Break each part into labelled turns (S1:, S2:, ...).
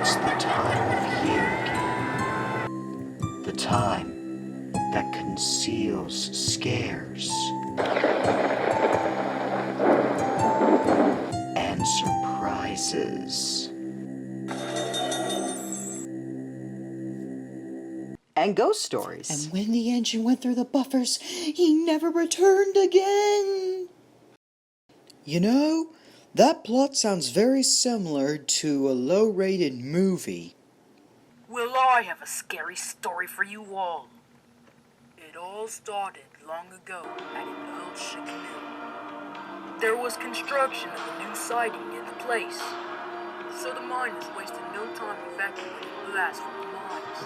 S1: It's the time of year again. The time that conceals scares and surprises. And ghost stories.
S2: And when the engine went through the buffers, he never returned again. You know, that plot sounds very similar to a low-rated movie.
S3: Well, I have a scary story for you all. It all started long ago at an old sugar mill. There was construction of a new siding near the place, so the miners wasted no time evacuating blast from the mines.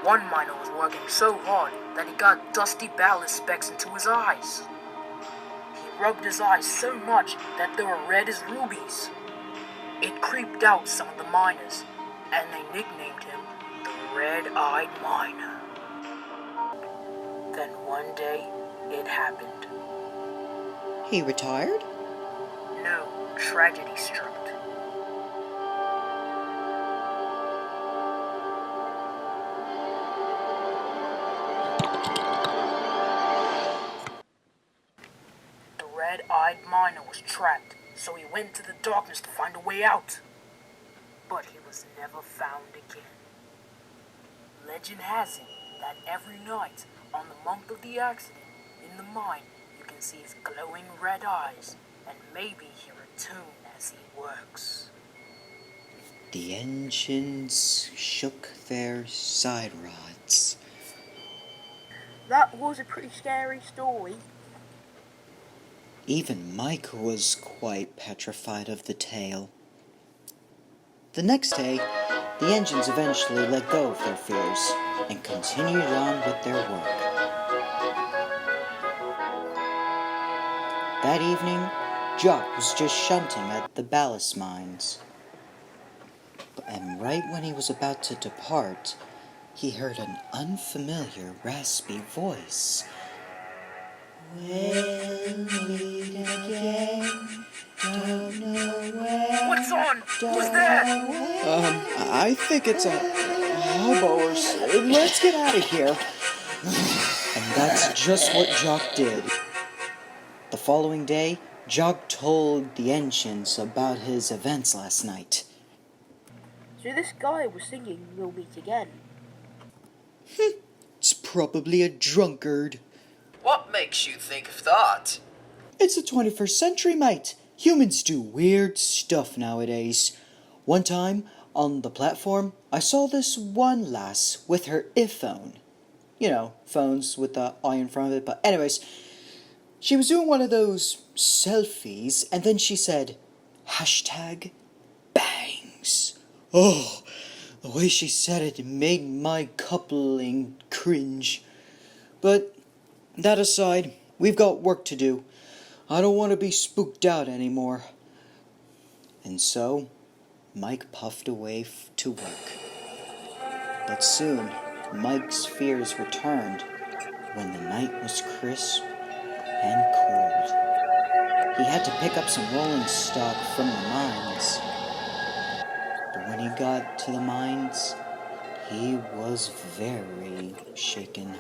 S3: One miner was working so hard that he got dusty ballast specks into his eyes. He rubbed his eyes so much that they were red as rubies. It creeped out some of the miners, and they nicknamed him the Red-Eyed Miner. Then one day, it happened.
S2: He retired?
S3: No, tragedy struck. The Red-Eyed Miner was trapped, so he went to the darkness to find a way out. But he was never found again. Legend has it that every night on the month of the accident in the mine, you can see his glowing red eyes and maybe hear a tune as he works.
S2: The engines shook their side rods.
S3: That was a pretty scary story.
S2: Even Mike was quite petrified of the tale. The next day, the engines eventually let go of their fears and continued on with their work. That evening, Jock was just shunting at the ballast mines. And right when he was about to depart, he heard an unfamiliar, raspy voice. We'll meet again, don't know where.
S3: What's on? Who's that?
S2: I think it's a hobo or so. Let's get out of here. And that's just what Jock did. The following day, Jock told the engines about his events last night.
S4: So this guy was singing "We'll Meet Again."
S2: It's probably a drunkard.
S5: What makes you think of that?
S2: It's the 21st century, mate. Humans do weird stuff nowadays. One time, on the platform, I saw this one lass with her iPhone. You know, phones with the eye in front of it, but anyways, she was doing one of those selfies, and then she said, #bangs. Oh, the way she said it made my coupling cringe. But that aside, we've got work to do. I don't want to be spooked out anymore. And so, Mike puffed away to work. But soon, Mike's fears returned when the night was crisp and cold. He had to pick up some rolling stock from the mines. But when he got to the mines, he was very shaken.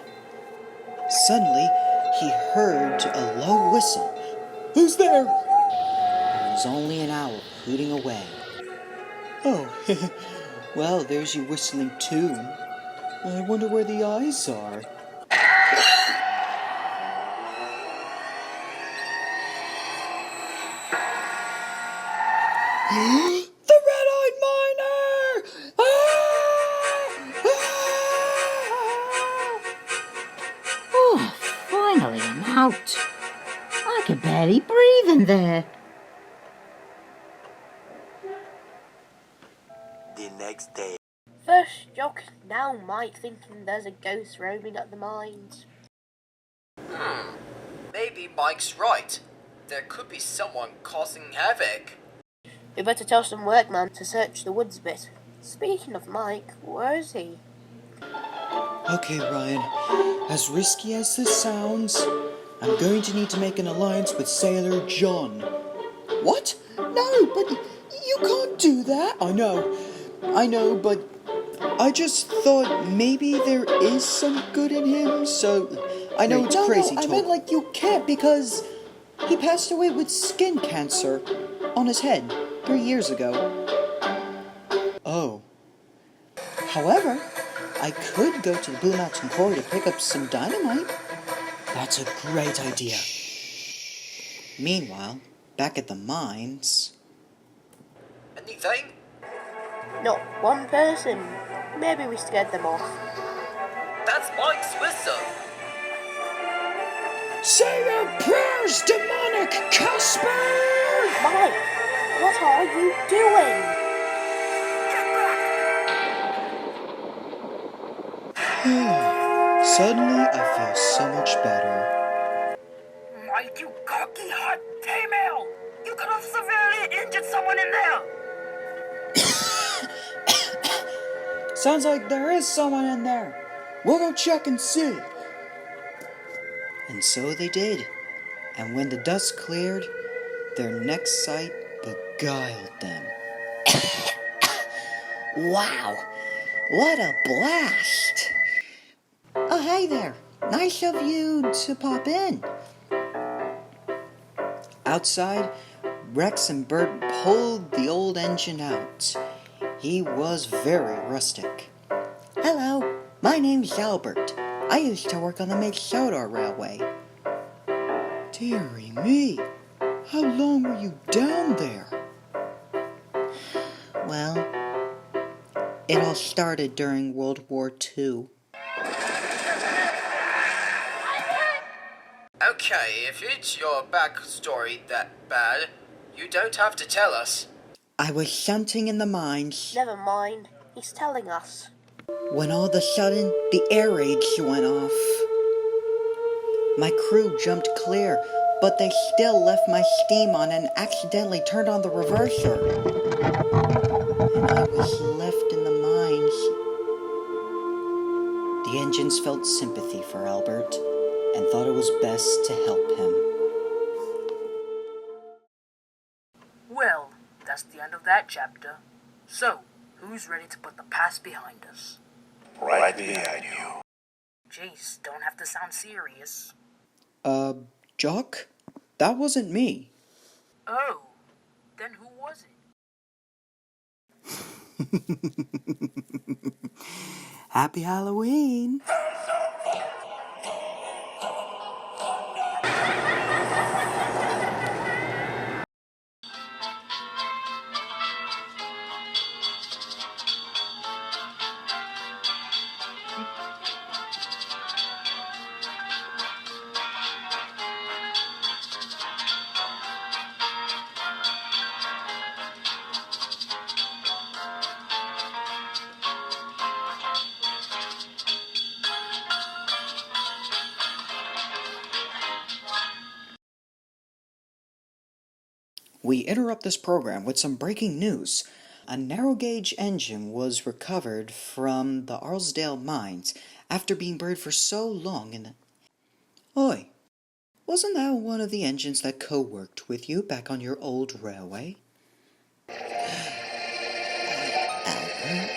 S2: Suddenly, he heard a low whistle. Who's there? It was only an owl hooting away. Oh, well, there's your whistling tune. I wonder where the eyes are. The red-eyed miner! Ah!
S6: Oh, finally I'm out. I could barely breathe in there.
S1: The next day.
S4: First Jock, now Mike thinking there's a ghost roaming at the mines.
S5: Maybe Mike's right. There could be someone causing havoc.
S4: We better tell some workman to search the woods a bit. Speaking of Mike, where is he?
S2: Okay, Ryan, as risky as this sounds, I'm going to need to make an alliance with Sailor John. What? No, but you can't do that. I know, I know, but I just thought maybe there is some good in him, so I know it's crazy talk. I meant like you can't because he passed away with skin cancer on his head 3 years ago. Oh. However, I could go to the Blue Mountain Quarry to pick up some dynamite. That's a great idea. Meanwhile, back at the mines...
S5: Anything?
S4: Not one person. Maybe we scared them off.
S5: That's Mike's whistle.
S2: Say your prayers, demonic Casper!
S4: Mike, what are you doing?
S2: Suddenly, I feel so much better.
S3: Mike, you cocky hot T-mail! You could have severely injured someone in there!
S2: Sounds like there is someone in there. We'll go check and see. And so they did. And when the dust cleared, their next sight beguiled them. Wow, what a blast! Oh, hey there. Nice of you to pop in. Outside, Rex and Bert pulled the old engine out. He was very rustic. Hello, my name's Albert. I used to work on the Minnesota Railway. Dearie me, how long were you down there? Well, it all started during World War II.
S5: Okay, if it's your backstory that bad, you don't have to tell us.
S2: I was shunting in the mines
S4: Never mind. He's telling us.
S2: when all of a sudden the air raids went off. My crew jumped clear, but they still left my steam on and accidentally turned on the reverser. And I was left in the mines. The engines felt sympathy for Albert and thought it was best to help him.
S3: Well, that's the end of that chapter. So, who's ready to put the past behind us?
S7: Right behind you.
S3: Jeez, don't have to sound serious.
S2: Jock? That wasn't me.
S3: Oh, then who was it?
S2: Happy Halloween! We interrupt this program with some breaking news. A narrow-gauge engine was recovered from the Arlesdale mines after being buried for so long in the... Oi, wasn't that one of the engines that co-worked with you back on your old railway? Albert?